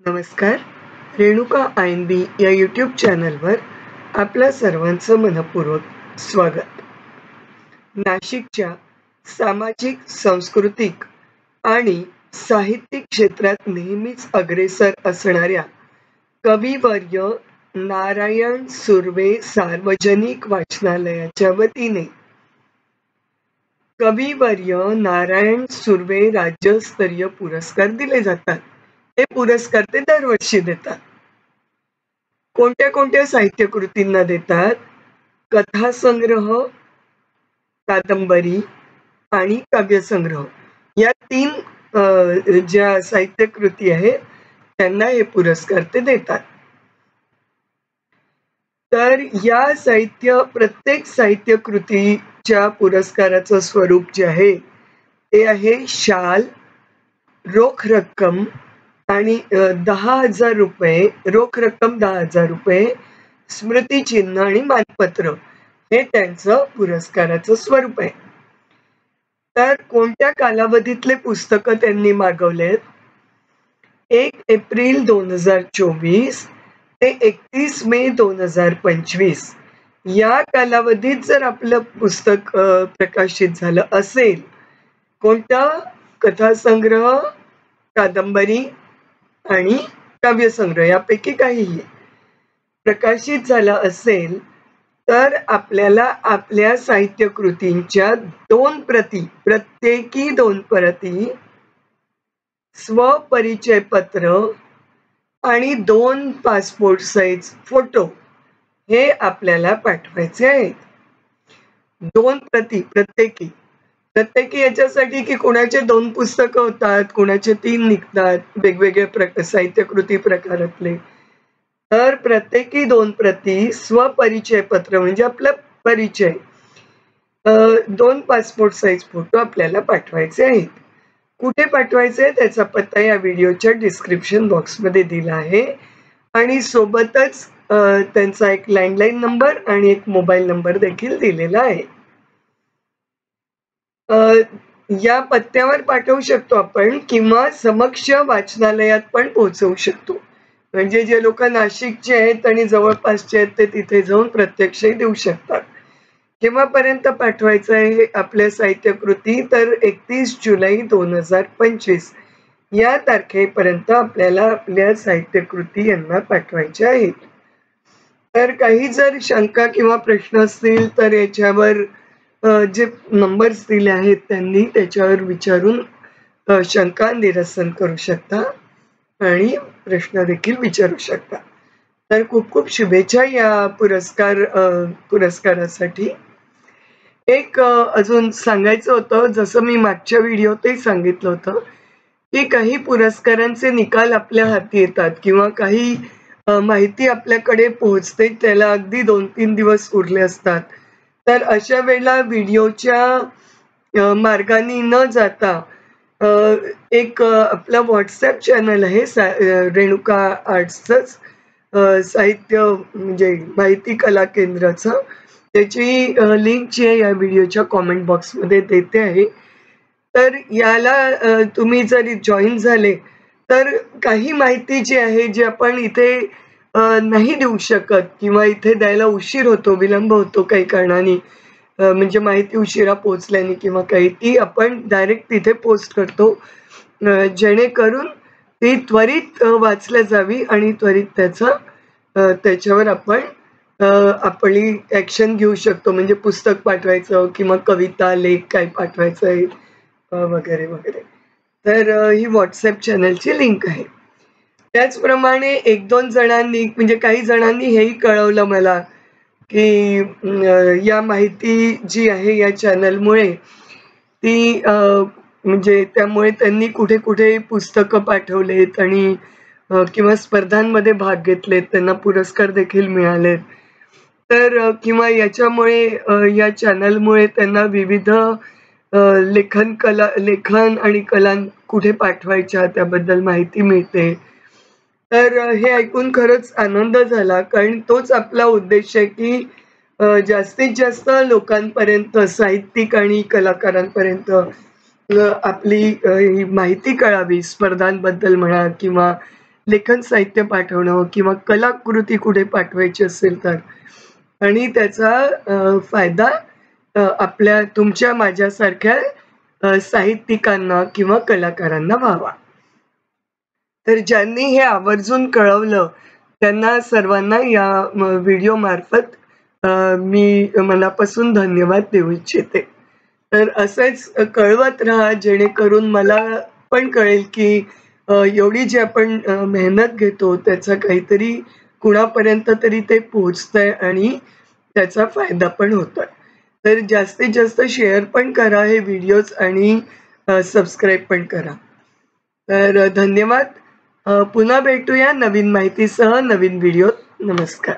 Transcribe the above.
नमस्कार. रेणुका आयन-बी या यूट्यूब चॅनलवर आपल्या सर्वांचं मनःपूर्वक स्वागत. नाशिकच्या सामाजिक, सांस्कृतिक आणि साहित्यिक क्षेत्रात नेहमीच अग्रेसर असणाऱ्या कविवर्य नारायण सुर्वे सार्वजनिक वाचनालयाच्या वतीने कविवर्य नारायण सुर्वे राज्यस्तरीय पुरस्कार दिले जातात. हे पुरस्कार ते दरवर्षी देतात. कोणत्या कोणत्या साहित्य कृतींना देतात? कथासंग्रह, कादंबरी आणि काव्यसंग्रह या तीन ज्या साहित्य कृती आहेत त्यांना हे पुरस्कार ते देतात. तर या प्रत्येक साहित्य कृतीच्या पुरस्काराचं स्वरूप जे आहे ते आहे शाल, रोख रक्कम आणि 10,000 रुपये, रोख रक्कम 10,000 रुपये, स्मृतिचिन्ह आणि मानपत्र हे त्यांचं पुरस्काराचं स्वरूप आहे. तर कोणत्या कालावधीतले पुस्तकं त्यांनी मागवलेत? 1 एप्रिल 2024 ते 31 मे 2025 या कालावधीत जर आपलं पुस्तक प्रकाशित झालं असेल, कोणता? कथासंग्रह, कादंबरी आणि काव्यसंग्रह यापैकी काहीही प्रकाशित झाला असेल तर आपल्याला आपल्या साहित्य कृतींच्या 2 प्रती, प्रत्येकी 2 प्रती, स्वपरिचय पत्र आणि 2 पासपोर्ट साइज फोटो हे आपल्याला पाठवायचे आहेत. 2 प्रती प्रत्येकी याच्यासाठी की कोणाचे 2 पुस्तकं होतात, कोणाचे 3 निघतात, वेगवेगळे साहित्य कृती प्रकारातले. तर प्रत्येकी 2 प्रती, स्वपरिचय पत्र म्हणजे आपला परिचय, 2 पासपोर्ट साइज फोटो आपल्याला पाठवायचे आहेत. कुठे पाठवायचे त्याचा पत्ता या व्हिडिओच्या डिस्क्रिप्शन बॉक्समध्ये दिला आहे आणि सोबतच त्यांचा एक लँडलाईन नंबर आणि एक मोबाईल नंबर देखील दिलेला आहे. या पत्त्यावर पाठवू शकतो आपण किंवा समक्ष वाचनालयात पण पोहोचवू शकतो. म्हणजे जे लोक नाशिकचे आहेत आणि जवळपासचे आहेत ते तिथे जाऊन प्रत्यक्षही देऊ शकतात. केव्हापर्यंत पाठवायचं आहे आपल्या साहित्य कृती? तर 31 जुलै 2025 या तारखेपर्यंत आपल्याला आपल्या साहित्य कृती यांना पाठवायच्या आहेत. तर काही जर शंका किंवा प्रश्न असतील तर याच्यावर जे नंबर्स दिले आहेत त्यांनी त्याच्यावर विचारून शंका निरसन करू शकता आणि प्रश्न देखील विचारू शकता. तर खूप खूप शुभेच्छा या पुरस्कारासाठी. एक अजून सांगायचं होतं, जसं मी मागच्या व्हिडिओतही सांगितलं होतं की काही पुरस्कारांचे निकाल आपल्या हाती येतात किंवा काही माहिती आपल्याकडे पोहोचते, त्याला अगदी 2-3 दिवस उरले असतात. तर अशा वेळेला व्हिडिओच्या मार्गाने न जाता एक आपला व्हॉट्सॲप चॅनल आहे रेणुका आर्ट्सचंच, साहित्य म्हणजे माहिती कला केंद्राचं, त्याची लिंक जी आहे या व्हिडिओच्या कॉमेंट बॉक्समध्ये देते आहे. तर याला तुम्ही जरी जॉईन झाले तर काही माहिती जी आहे जी आपण इथे नाही देऊ शकत किंवा इथे द्यायला उशीर होतो, विलंब होतो काही कारणाने, म्हणजे माहिती उशिरा पोहोचल्याने किंवा काही, ती आपण डायरेक्ट तिथे पोस्ट करतो जेणेकरून ती त्वरित वाचल्या जावी आणि त्वरित त्याच्यावर आपण आपली ॲक्शन घेऊ शकतो. म्हणजे पुस्तक पाठवायचं किंवा कविता, लेख काय पाठवायचं आहे वगैरे वगैरे. तर ही व्हॉट्सॲप चॅनलची लिंक आहे. त्याचप्रमाणे 1-2 जणांनी म्हणजे काही जणांनी हेही कळवलं मला की या माहिती जी आहे या चॅनलमुळे ती म्हणजे त्यामुळे त्यांनी कुठे कुठे पुस्तकं पाठवलेत आणि किंवा स्पर्धांमध्ये भाग घेतलेत, त्यांना पुरस्कार देखील मिळालेत. तर किंवा याच्यामुळे या चॅनलमुळे त्यांना विविध लेखन आणि कला कुठे पाठवायच्या त्याबद्दल माहिती मिळते. तर हे ऐकून खरंच आनंद झाला, कारण तोच आपला उद्देश आहे की जास्तीत जास्त लोकांपर्यंत, साहित्यिक आणि कलाकारांपर्यंत आपली ही माहिती कळावी, स्पर्धांबद्दल म्हणा किंवा लेखन साहित्य पाठवणं किंवा कलाकृती कुठे पाठवायची असेल तर आणि त्याचा फायदा आपल्या तुमच्या माझ्यासारख्या साहित्यिकांना किंवा कलाकारांना व्हावा. तर ज्यांनी हे आवर्जून कळवलं त्यांना सर्वांना या व्हिडिओ मार्फत मी मनापासून धन्यवाद देऊ इच्छिते. तर असेच कळवत राहा जेणेकरून मला पण कळेल की एवढी जी आपण मेहनत घेतो त्याचा काहीतरी कुणापर्यंत तरी ते पोहोचतंय आणि त्याचा फायदा पण होतोय. तर जास्तीत जास्त शेअर पण करा हे व्हिडिओज आणि सबस्क्राईब पण करा. तर धन्यवाद. पुन्हा भेटूया नवीन माहितीसह नवीन व्हिडिओत. नमस्कार.